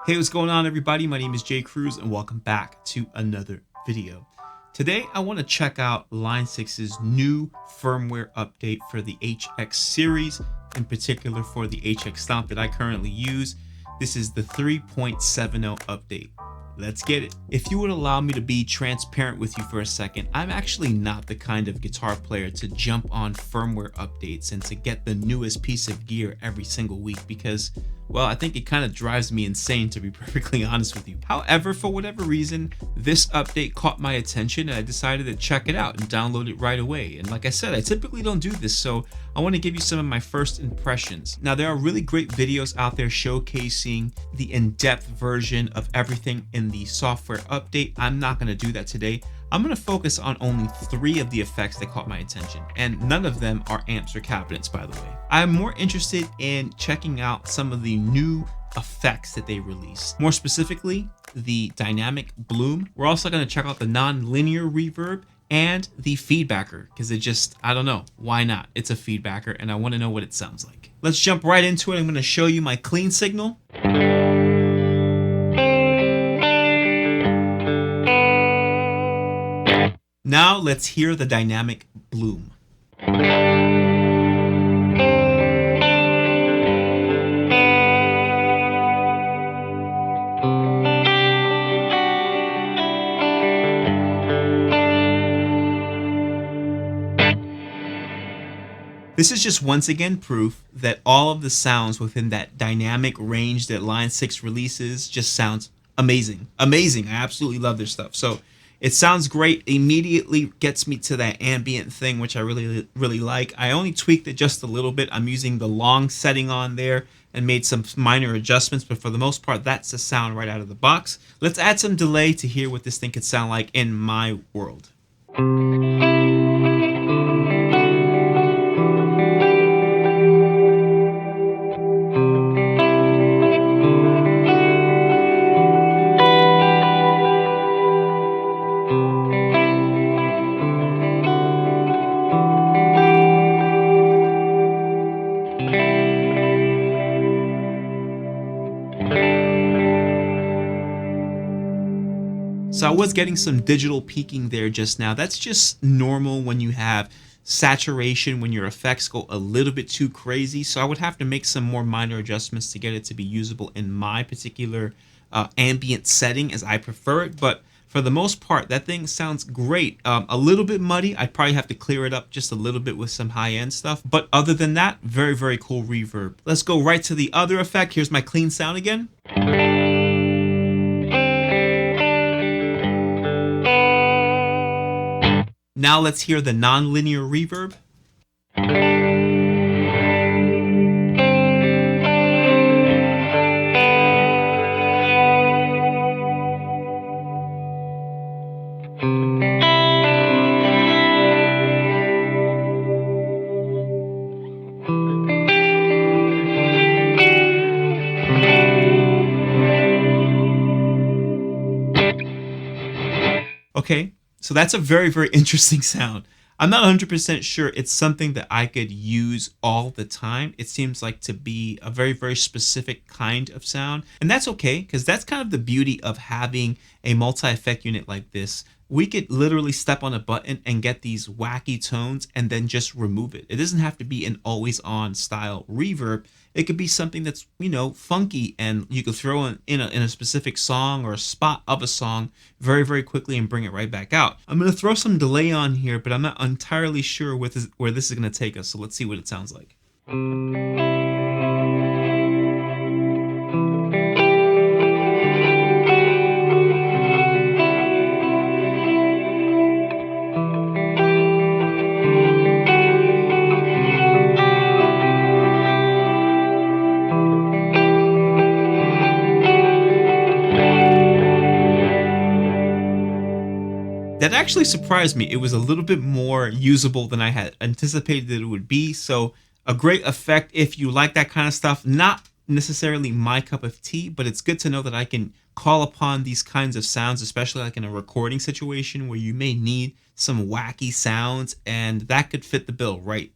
Hey, what's going on everybody? My name is Cruz and welcome back to another video. Today I want to check out Line 6's new firmware update for the HX series, in particular for the HX Stomp that I currently use. This is the 3.70 update. Let's get it. If you would allow me to be transparent with you for a second, I'm actually not the kind of guitar player to jump on firmware updates and to get the newest piece of gear every single week because, well, I think it kind of drives me insane, to be perfectly honest with you. However, for whatever reason, this update caught my attention and I decided to check it out and download it right away. And like I said, I typically don't do this, so I want to give you some of my first impressions. Now, there are really great videos out there showcasing the in-depth version of everything in the software update. I'm not going to do that today. I'm going to focus on only 3 of the effects that caught my attention, and none of them are amps or cabinets, by the way. I'm more interested in checking out some of the new effects that they released. More specifically, the dynamic bloom. We're also going to check out the non-linear reverb and the feedbacker, because it just, I don't know, why not? It's a feedbacker and I want to know what it sounds like. Let's jump right into it. I'm going to show you my clean signal. Now let's hear the dynamic bloom. This is just once again proof that all of the sounds within that dynamic range that Line 6 releases just sounds amazing. Amazing. I absolutely love their stuff. So it sounds great, immediately gets me to that ambient thing, which I really like. I only tweaked it just a little bit. I'm using the long setting on there and made some minor adjustments, but for the most part, that's the sound right out of the box. Let's add some delay to hear what this thing could sound like in my world. So I was getting some digital peaking there just now. That's just normal when you have saturation, when your effects go a little bit too crazy. So I would have to make some more minor adjustments to get it to be usable in my particular ambient setting as I prefer it. But for the most part, that thing sounds great. A little bit muddy. I'd probably have to clear it up just a little bit with some high-end stuff. But other than that, very, very cool reverb. Let's go right to the other effect. Here's my clean sound again. Now let's hear the non-linear reverb. Okay. So that's a very, very interesting sound. I'm not 100% sure it's something that I could use all the time. It seems like to be a very, very specific kind of sound. And that's okay, because that's kind of the beauty of having a multi-effect unit like this. We could literally step on a button and get these wacky tones and then just remove it. It doesn't have to be an always on style reverb. It could be something that's, you know, funky, and you could throw in a specific song or a spot of a song very, very quickly and bring it right back out. I'm going to throw some delay on here, but I'm not entirely sure where this is going to take us. So let's see what it sounds like. That actually surprised me. It was a little bit more usable than I had anticipated that it would be. So a great effect if you like that kind of stuff. Not necessarily my cup of tea, but it's good to know that I can call upon these kinds of sounds, especially like in a recording situation where you may need some wacky sounds, and that could fit the bill right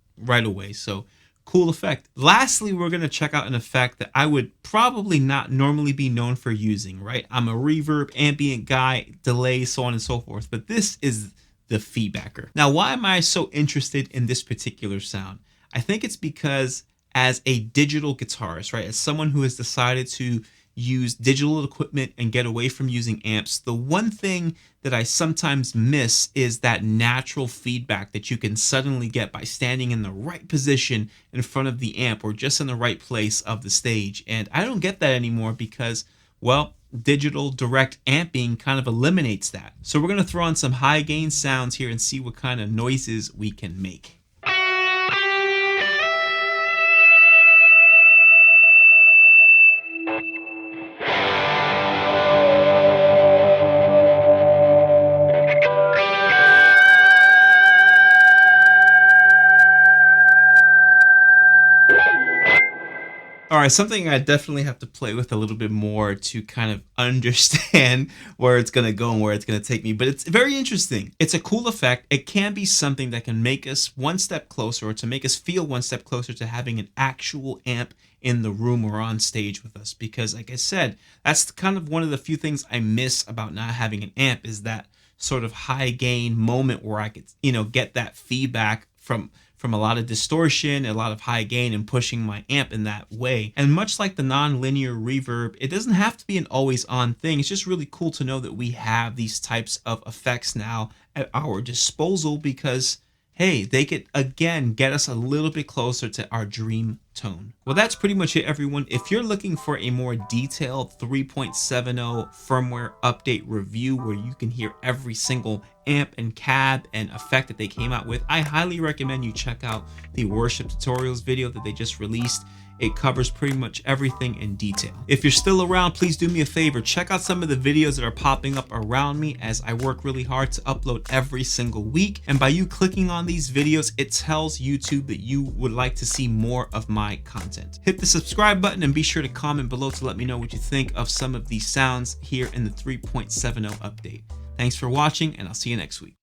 away. So Cool effect. Lastly, we're going to check out an effect that I would probably not normally be known for using, right? I'm a reverb, ambient guy, delay, so on and so forth, but this is the feedbacker. Now, why am I so interested in this particular sound? I think it's because as a digital guitarist, right, as someone who has decided to use digital equipment and get away from using amps, the one thing that I sometimes miss is that natural feedback that you can suddenly get by standing in the right position in front of the amp or just in the right place of the stage. And I don't get that anymore because, well, digital direct amping kind of eliminates that. So we're going to throw on some high gain sounds here and see what kind of noises we can make. All right, something I definitely have to play with a little bit more to kind of understand where it's going to go and where it's going to take me. But it's very interesting. It's a cool effect. It can be something that can make us one step closer, or to make us feel one step closer to having an actual amp in the room or on stage with us. Because like I said, that's kind of one of the few things I miss about not having an amp, is that sort of high gain moment where I could, get that feedback from a lot of distortion, a lot of high gain, and pushing my amp in that way. And much like the non-linear reverb, it doesn't have to be an always on thing. It's just really cool to know that we have these types of effects now at our disposal because, hey, they could again get us a little bit closer to our dream tone. Well, that's pretty much it, everyone. If you're looking for a more detailed 3.70 firmware update review where you can hear every single amp and cab and effect that they came out with, I highly recommend you check out the worship tutorials video that they just released. It covers pretty much everything in detail. If you're still around, please do me a favor. Check out some of the videos that are popping up around me as I work really hard to upload every single week. And by you clicking on these videos, it tells YouTube that you would like to see more of my content. Hit the subscribe button and be sure to comment below to let me know what you think of some of these sounds here in the 3.70 update. Thanks for watching, and I'll see you next week.